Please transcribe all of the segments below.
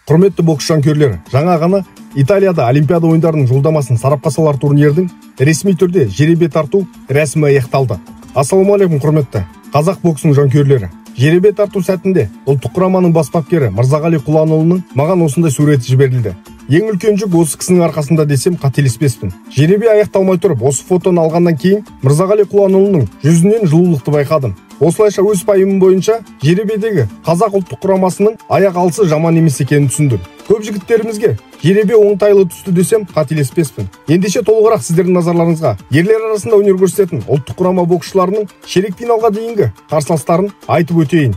Құрметті бокс жанкүйерлері, жаңа ғана Италияда Олимпиада ойындарының жолдамасын сарапқа салар турнирдің ресми түрде жеребе тарту рәсімі аяқталды. Ассалаумағалейкум құрметті қазақ боксының жанкүйерлері. Жеребе тарту сәтінде ұлттық құраманың бас бапкері Мырзағали Құланұлының маған осындай суреті жіберілді. Ең үлкен жүк осы кісінің арқасында десем қателеспеспін. Жеребе аяқталмай тұрып, осы фотоны алғаннан кейін Мырзағали Құланұлының жүзінен жылулықты байқадым. Осылайша өз пайымым бойынша жеребедегі қазақ ұлттық құрамасының аяқ алысы жаман емес екенін түсіндім. Көп жігіттерімізге жеребе оңтайлы түсті десем қателеспеспін. Ендеше толығырақ сіздердің назарларыңызға ерлер арасында өнер көрсететін ұлттық құрама боксшыларының ширек финалға дейінгі қарсыластарын айтып өтейін.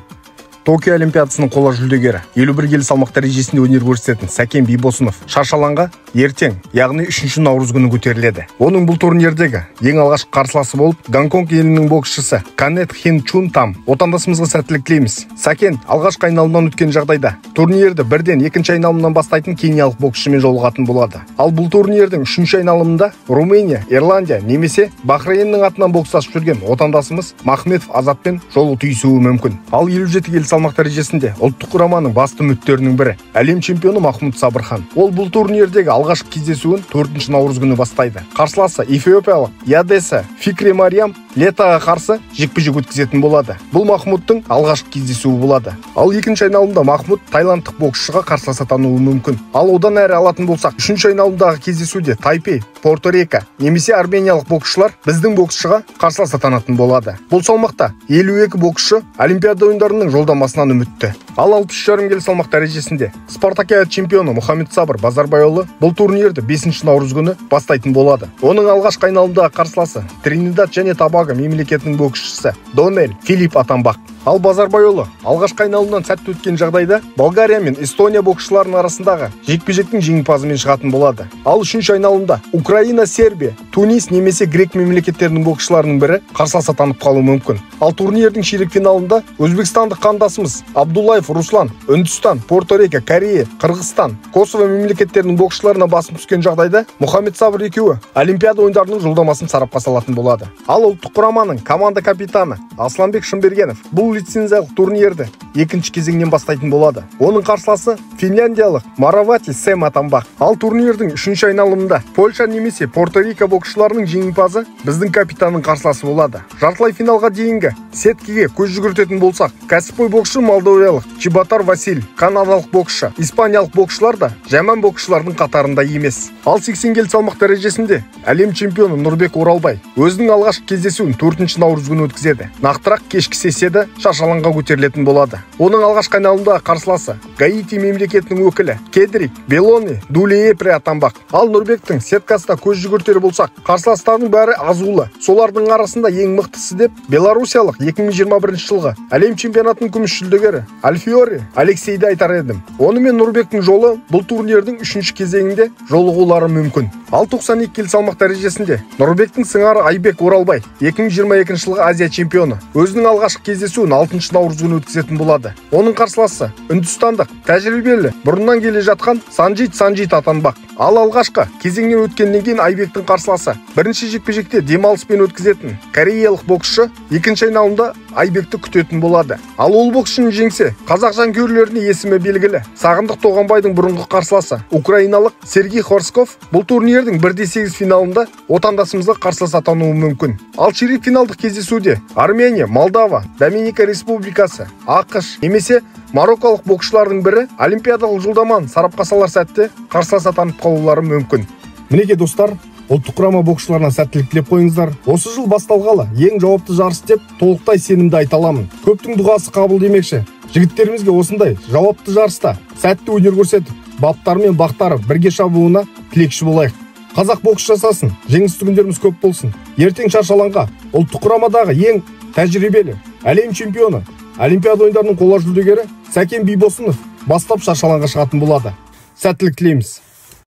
Токио Олимпиадасының қола жүлдегері 51 келі салмақ дәрежесінде өнер көрсететін Сәкен Бибосынов шаршы алаңға ертең, яғни 3 наурыз күні көтеріледі. Оның бұл турнирдегі ең алғашқы қарсыласы болып Гонконг елінің боксшысы Канет Хин Чун Там. Отандасымызға сәттілік тілейміз. Сәкен алғашқы айналымнан өткен жағдайда турнирді бірден екінші айналымнан бастайтын кениялық боксшымен жолығатын болады. Ал бұл турнирдің 3-ші айналымында Румыния, Ирландия немесе Бахрейннің атынан бокстасып жүрген отандасымыз Махметов Азатпен жолы түйісуі мүмкін. Ал 57 келі салмақ дәрежесінде ұлттық құраманың басты үміттерінің бірі әлем чемпионы Махмуд Сабырхан. Ол бұл турнирдегі алғашқы кездесуін 4 наурыз күні бастайды. Қарсыласы эфиопиялық Ядеса Фикри Мариам Летаға қарсы жекпе-жек өткізетін болады. Бұл Махмудтың алғашқы кездесуі болады. Ал екінші айналымда Махмуд тайландтық боксшыға қарсыласатануы мүмкін. Ал одан әрі алатын болсақ, үшінші айналымдағы кездесуде Тайпей, Порто-Рико немесе армениялық боксшылар біздің боксшыға қарсыласатанатын болады. Бұл салмақта 52 боксшы Олимпиада ойындарының жолдамасынан үмітті. Ал 63,5 келі салмақ дәрежесінде Спартакиада чемпионы Мұхаммед Сабыр Базарбайұлы бұл турнирді 5 наурыз күні бастайтын болады. Оның алғашқы айналымдағы қарсыласы Тринидад және Тобаго мемлекетінің боксшысы Донель Филипп атанбақ. Ал Базарбайұлы алғашқы айналымнан сәтті өткен жағдайда Болгария мен Эстония боксшыларының арасындағы жекпе-жектің жеңімпазымен шығатын болады. Ал 3-ші айналымда Украина, Сербия, Тунис немесе Грек мемлекеттерінің боксшыларының бірі қарсыласатанып қалуы мүмкін. Ал турнирдің ширек финалында өзбекстандық қандасымыз Абдуллаев Руслан, Үндістан, Порто-Рико, Корея, Қырғызстан, Косово мемлекеттерінің боксшыларына басым түскен жағдайда Мұхаммед Сабыр екеуі Олимпиада ойындарының жолдамасын сарапқа салатын болады. Ал ұлттық құраманың команда капитаны Асланбек Шымбергенов бұл лицензиялық турнирді екінші кезеңнен бастайтын болады. Оның қарсыласы финляндиялық Маравати Сэм атанбақ. Ал турнирдің 3-ші айналымында Польша немесе Порто-Рико боксшыларының жеңімпазы біздің капитанның қарсыласы болады. Жартылай финалға дейінгі сеткеге көз жүгіртетін болсақ, кәсіпқой боксшы молдовиялық Чебатар Василь, канадалық боксшы, испаниялық боксшылар да жаман боксшылардың қатарында емес. Ал 80 келі салмақ дәрежесінде әлем чемпионы Нұрбек Оралбай өзінің алғашқы кездесуін 4 наурыз күні өткізеді. Нақтырақ кешкі сессияда шаршы алаңға көтерілетін болады. Оның алғашқы айналымдағы қарсыласы Гаити мемлекетінің өкілі Кедрик Белони Дулиепре атанбақ. Ал Нұрбектің сеткасында көз жүгіртері болсақ, қарсыластарының бәрі азулы. Солардың арасында ең мықтысы деп белорусиялық 2021 жылғы әлем чемпионатының күміс жүлдегері Альфиори Алексейді айтар едім. Онымен Нұрбектің жолы бұл турнирдің 3-ші кезеңінде жолығулары мүмкін. Ал 92 келі салмақ дәрежесінде Нұрбектің сыңары Айбек Оралбай 2022 жылғы Азия чемпионы өзінің алғашқы кездесуін 6 наурыз күні өткізетін болады. Оның қарсыласы үндістандық тәжірибелі бұрыннан келе жатқан Санжит атанбақ. Ал алғашқы кезеңнен өткеннен кейін Айбектің қарсыласы бірінші жекпе-жекте демалыспен өткізетін кореялық боксшы екінші айналымда Айбекті күтетін болады. Ал ол боксшының жеңсе қазақ жанкүйерлеріне есімі белгілі Сағындық Тоғанбайдың бұрынғы қарсыласы украиналық Сергей Хорсков бұл турнирдің 1/8 финалында отандасымызға қарсыласатануы мүмкін. Ал ширек финалдық кездесуде Армения, Молдова, Доминика Республикасы, ақш немесе мароккалық боксшылардың бірі олимпиадалық жолдаманы сарапқа салар сәтте қарсыласатанып қалулары мүмкін. Мінеке достар, ұлттық құрама боксшыларына сәттілік тілеп қойыңыздар. Осы жыл басталғалы ең жауапты жарыс деп толықтай сенімді айта аламын. Көптің дұғасы қабыл демекші. Жігіттерімізге осындай жауапты жарыста сәтті өнер көрсетіп, баптары мен бақтары бірге шабуына тілекші болайық. Қазақ бокс жасасын, жеңісті күндеріміз көп болсын. Ертең шаршы алаңға ұлттық құрамадағы ең тәжірибелі әлем чемпионы, Олимпиада ойындарының қола жүлдегері Сәкен Бибосынов бастап шаршы алаңға шығатын болады. Сәттілік тілейміз.